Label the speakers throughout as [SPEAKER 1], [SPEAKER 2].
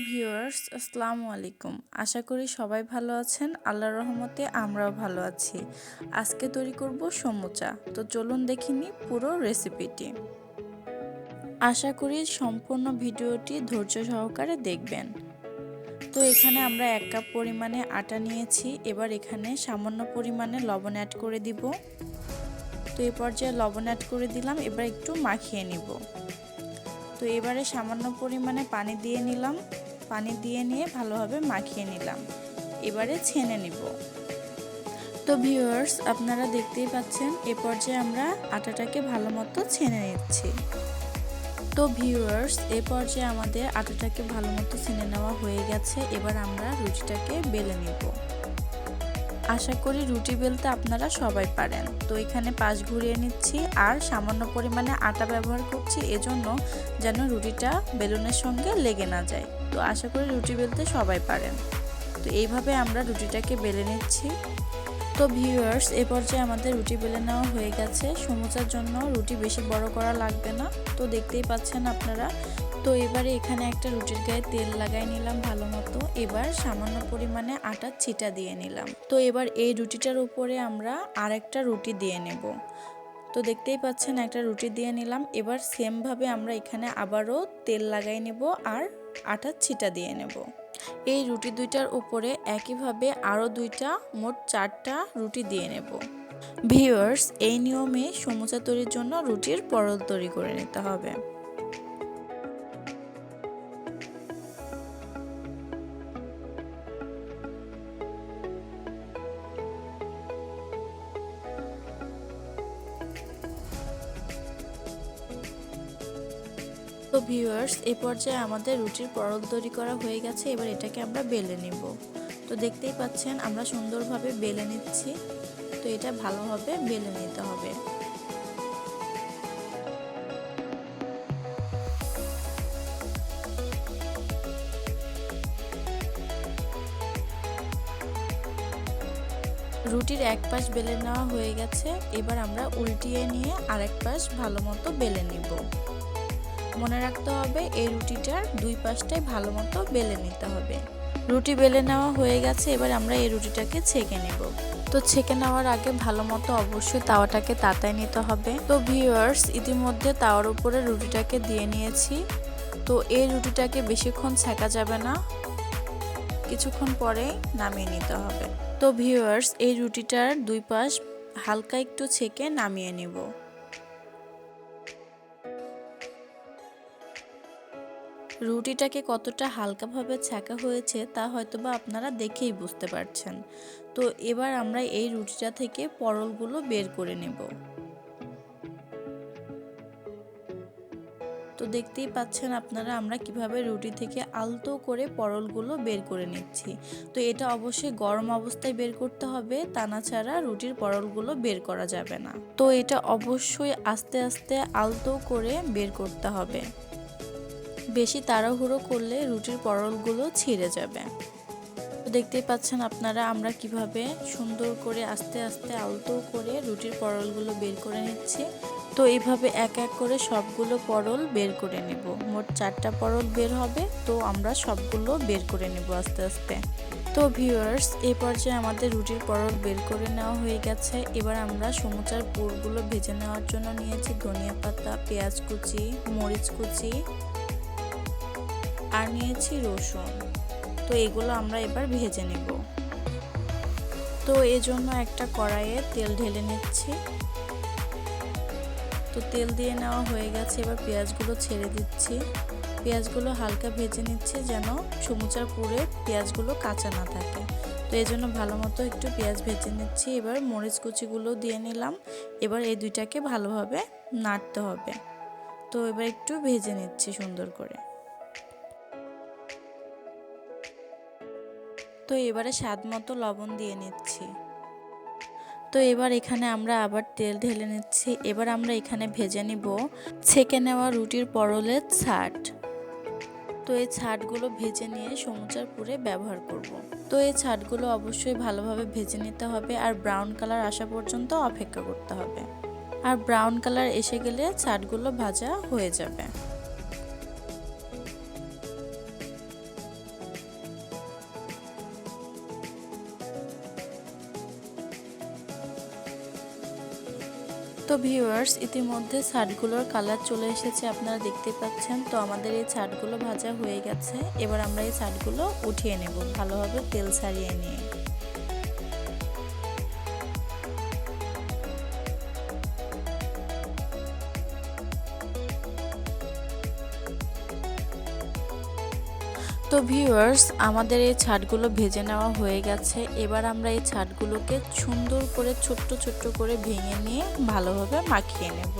[SPEAKER 1] Viewers আসসালামু আলাইকুম। আশা করি সবাই ভালো আছেন। আল্লাহর রহমতে আমরাও ভালো আছি। আজকে তৈরি করব সমুচা। তো চলুন দেখিনি পুরো রেসিপিটি। আশা করি সম্পূর্ণ ভিডিওটি ধৈর্য সহকারে দেখবেন। তো এখানে আমরা 1 কাপ পরিমাণে আটা নিয়েছি। এবার এখানে সামান্য পরিমাণে লবণ অ্যাড করে দিব। তো এই পর্যায়ে লবণ অ্যাড করে দিলাম। এবার একটু মাখিয়ে নিব। তো এবারে সামান্য পরিমাণে পানি দিয়ে নিলাম। পানি দিয়ে নিয়ে ভালোভাবে মাখিয়ে নিলাম। এবারে ছেনে নিব। তো ভিউয়ার্স আপনারা দেখতেই পাচ্ছেন এ পর্যায়ে আমরা আটাটাকে ভালোমতো ছেনে নিচ্ছি। তো ভিউয়ার্স এ পর্যায়ে আমাদের আটাটাকে ভালোমতো ছেনে নেওয়া হয়ে গেছে। এবার আমরা রুটিটাকে বেলে নিব। আশা করি রুটি বেলতে আপনারা সবাই পারেন। তো এখানে পাশ ঘুরিয়ে নিচ্ছি আর সামান্য পরিমাণে আটা ব্যবহার করছি এজন্য যেন রুটিটা বেলুনের সঙ্গে লেগে না যায়। তো আশা করি রুটি বেলতে সবাই পারেন। তো এইভাবে আমরা রুটিটাকে বেলে নিচ্ছি। তো ভিউয়ার্স এ পর্যায়ে আমাদের রুটি বেলে নেওয়া হয়ে গেছে। সমুচার জন্য রুটি বেশি বড় করা লাগবে না। তো দেখতেই পাচ্ছেন আপনারা। তো এবারে এখানে একটা রুটির গায়ে তেল লাগাই নিলাম ভালো মতো। এবার সামান্য পরিমাণে আটার ছিটা দিয়ে নিলাম। তো এবার এই রুটিটার উপরে আমরা আরেকটা রুটি দিয়ে নেব। তো দেখতেই পাচ্ছেন একটা রুটি দিয়ে নিলাম। এবার সেমভাবে আমরা এখানে আবারও তেল লাগাই নেব আর আটার ছিটা দিয়ে নেব। এই রুটি দুইটার উপরে একইভাবে আরও দুইটা মোট 4টা রুটি দিয়ে নেব। ভিউয়ার্স এই নিয়মে সমুচা তৈরির জন্য রুটির পরল তৈরি করে নিতে হবে। তো ভিউয়ার্স এই পর্যায়ে আমাদের রুটির পরল তৈরি করা হয়ে গেছে। এবার এটাকে আমরা বেলে নিব। তো দেখতেই পাচ্ছেন আমরা সুন্দরভাবে বেলে নিচ্ছি। তো এটা ভালোভাবে বেলে নিতে হবে। রুটির এক পাশ বেলে নেওয়া হয়ে গেছে। এবার আমরা উল্টিয়ে নিয়ে আরেক পাশ ভালো মতো বেলে নিব। মনে রাখতে হবে এই রুটিটার দুই পাশটাই ভালো মতো বেলে নিতে হবে। রুটি বেলে নেওয়া হয়ে গেছে। এবার আমরা এই রুটিটাকে ছেঁকে নেব। তো ছেঁকে নেওয়ার আগে ভালো মতো অবশ্যই তাওয়াটাকে তাতায় নিতে হবে। তো ভিউয়ার্স ইতিমধ্যে তাওয়ার উপরে রুটিটাকে দিয়ে নিয়েছি। তো এই রুটিটাকে বেশিক্ষণ ছেঁকা যাবে না, কিছুক্ষণ পরেই নামিয়ে নিতে হবে। তো ভিউয়ার্স এই রুটিটার দুই পাশ হালকা একটু ছেঁকে নামিয়ে নিব। রুটিটাকে কতটা হালকাভাবে ছেঁকা হয়েছে তা হয়তোবা আপনারা দেখেই বুঝতে পারছেন। তো এবার আমরা এই রুটিটা থেকে পরলগুলো বের করে নেব। তো দেখতেই পাচ্ছেন আপনারা আমরা কিভাবে রুটি থেকে আলতো করে পরলগুলো বের করে নিচ্ছি। তো এটা অবশ্যই গরম অবস্থায় বের করতে হবে, তা না ছাড়া রুটির পরলগুলো বের করা যাবে না। তো এটা অবশ্যই আস্তে আস্তে আলতো করে বের করতে হবে। বেশি তাড়াহুড়ো করলে রুটির পরলগুলো ছিঁড়ে যাবে। তো দেখতেই পাচ্ছেন আপনারা আমরা কিভাবে সুন্দর করে আস্তে আস্তে আলতো করে রুটির পরলগুলো বের করে নিচ্ছি। তো এইভাবে এক এক করে সবগুলো পরল বের করে নেব। মোট 4টা পরল বের হবে। তো আমরা সবগুলো বের করে নেব আস্তে আস্তে। তো ভিউয়ার্স এই পর্যায়ে আমাদের রুটির পরল বের করে নেওয়া হয়ে গেছে। এবার আমরা সমুচার পুরগুলো ভেজে নেওয়ার জন্য নিয়েছি ধনিয়া পাতা, পেঁয়াজ কুচি, মরিচ কুচি আর নিয়েছি রসুন। তো এগুলো আমরা এবার ভেজে নেব। তো এজন্য একটা কড়াইয়ে তেল ঢেলে নিচ্ছি। তো তেল দিয়ে নেওয়া হয়ে গেছে। এবার পেঁয়াজগুলো ছেড়ে দিচ্ছি। পেঁয়াজগুলো হালকা ভেজে নিচ্ছি যেন সমুচার পুরে পেঁয়াজগুলো কাঁচা না থাকে। তো এজন্য ভালো মতো একটু পেঁয়াজ ভেজে নিচ্ছি। এবার মরিচ কুচিগুলো দিয়ে নিলাম। এবার এই দুইটাকে ভালোভাবে নাড়তে হবে। তো এবার একটু ভেজে নিচ্ছি সুন্দর করে। তো এবারে স্বাদ মতো লবণ দিয়ে নিচ্ছি। তো এবার এখানে আমরা আবার তেল ঢেলে নিচ্ছি। এবার আমরা এখানে ভেজে নিব ছেঁকে নেওয়া রুটির পরলের ছাট। তো এই ছাটগুলো ভেজে নিয়ে সমুচার পুরে ব্যবহার করব। তো এই ছাটগুলো অবশ্যই ভালোভাবে ভেজে নিতে হবে আর ব্রাউন কালার আসা পর্যন্ত অপেক্ষা করতে হবে। আর ব্রাউন কালার এসে গেলে ছাটগুলো ভাজা হয়ে যাবে। তো ভিউয়ার্স, ইতিমধ্যে ছাটগুলোর কালার চলে এসেছে, আপনারা দেখতে পাচ্ছেন। তো আমাদের এই ছাটগুলো ভাজা হয়ে গেছে। এবার আমরা এই ছাটগুলো উঠিয়ে নেব ভালোভাবে তেল ছাড়িয়ে নিয়ে। তো ভিউয়ার্স, আমাদের এই ছাটগুলো ভেজে নেওয়া হয়ে গেছে। এবার আমরা এই ছাটগুলোকে সুন্দর করে ছোট্ট ছোট্ট করে ভেঙে নিয়ে ভালোভাবে মাখিয়ে নেব।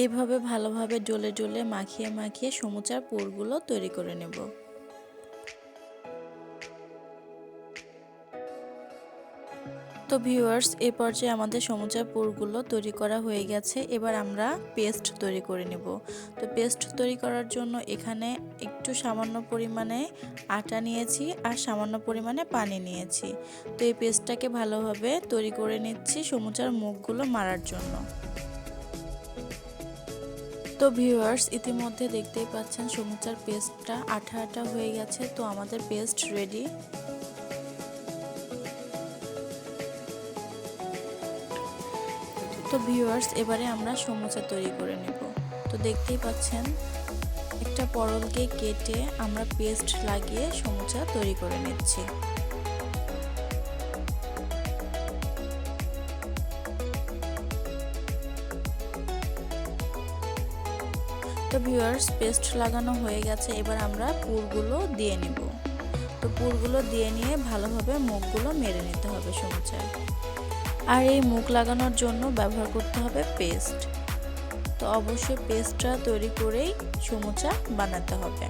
[SPEAKER 1] এভাবে ভালোভাবে ডলে ডলে মাখিয়ে মাখিয়ে সমুচার পুরগুলো তৈরি করে নেব। তো ভিউয়ার্স, এই পর্যায়ে আমাদের সমুচার পুরগুলো তৈরি করা হয়ে গেছে। এবার আমরা পেস্ট তৈরি করে নেব। তো পেস্ট তৈরি করার জন্য এখানে একটু সামান্য পরিমাণে আটা নিয়েছি আর সামান্য পরিমাণে পানি নিয়েছি। তো এই পেস্টটাকে ভালোভাবে তৈরি করে নিচ্ছি সমুচার মুখগুলো মারার জন্য। তো ভিউয়ার্স, ইতিমধ্যে দেখতেই পাচ্ছেন সমুচার পেস্টটা আঠা আঠা হয়ে গেছে। তো আমাদের পেস্ট রেডি। তো ভিউয়ার্স, এবারে আমরা সমুচা তৈরি করে নেব। তো দেখতেই পাচ্ছেন একটা পরলকে কেটে আমরা পেস্ট লাগিয়ে সমুচা তৈরি করে নিচ্ছি। তো ভিউয়ার্স, পেস্ট লাগানো হয়ে গেছে। এবার আমরা পুরগুলো দিয়ে নেব। তো পুরগুলো দিয়ে নিয়ে ভালোভাবে মুখগুলো মেরে নিতে হবে সমুচায়। আর এই মুখ লাগানোর জন্য ব্যবহার করতে হবে পেস্ট। তো অবশ্যই পেস্টটা তৈরি করেই সমুচা বানাতে হবে।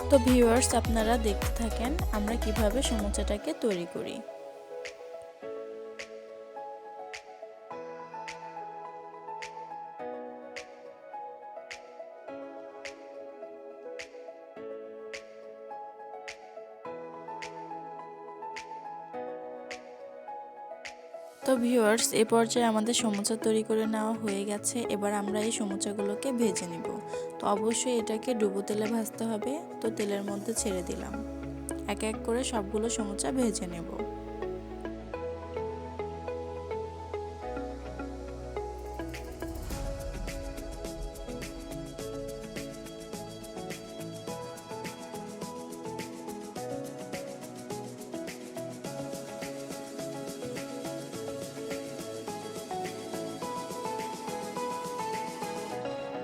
[SPEAKER 1] তো ভিউয়ার্স, আপনারা দেখতে থাকেন আমরা কিভাবে সমুচাটাকে তৈরি করি। তো ভিউয়ার্স, এই পর্যায়ে আমাদের সমুচা তৈরি করে নেওয়া হয়ে গেছে। এবার আমরা এই সমুচাগুলোকে ভেজে নিব। তো অবশ্যই এটাকে ডুবো তেলে ভাজতে হবে। তো তেলের মধ্যে ছেড়ে দিলাম। এক এক করে সবগুলো সমুচা ভেজে নেব।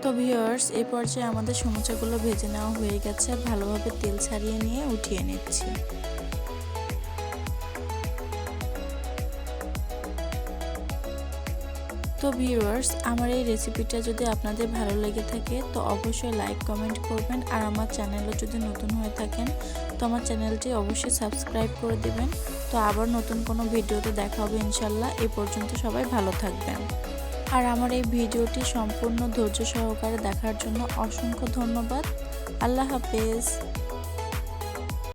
[SPEAKER 1] তো ভিউয়ার্স, এই পর্যায়ে আমাদের সমুচাগুলো ভেজে নেওয়া হয়ে গেছে। ভালোভাবে তেল ছাড়িয়ে নিয়ে উঠিয়ে নিচ্ছি। তো ভিউয়ার্স, আমার এই রেসিপিটা যদি আপনাদের ভালো লেগে থাকে তো অবশ্যই লাইক কমেন্ট করবেন। আর আমার চ্যানেলে যদি নতুন হয়ে থাকেন তো আমার চ্যানেলটি অবশ্যই সাবস্ক্রাইব করে দেবেন। তো আবার নতুন কোনো ভিডিওতে দেখা হবে ইনশাল্লাহ। এই পর্যন্ত সবাই ভালো থাকবেন। আর আমার এই ভিডিওটি সম্পূর্ণ ধৈর্য সহকারে দেখার জন্য অসংখ্য ধন্যবাদ। আল্লাহ হাফেজ।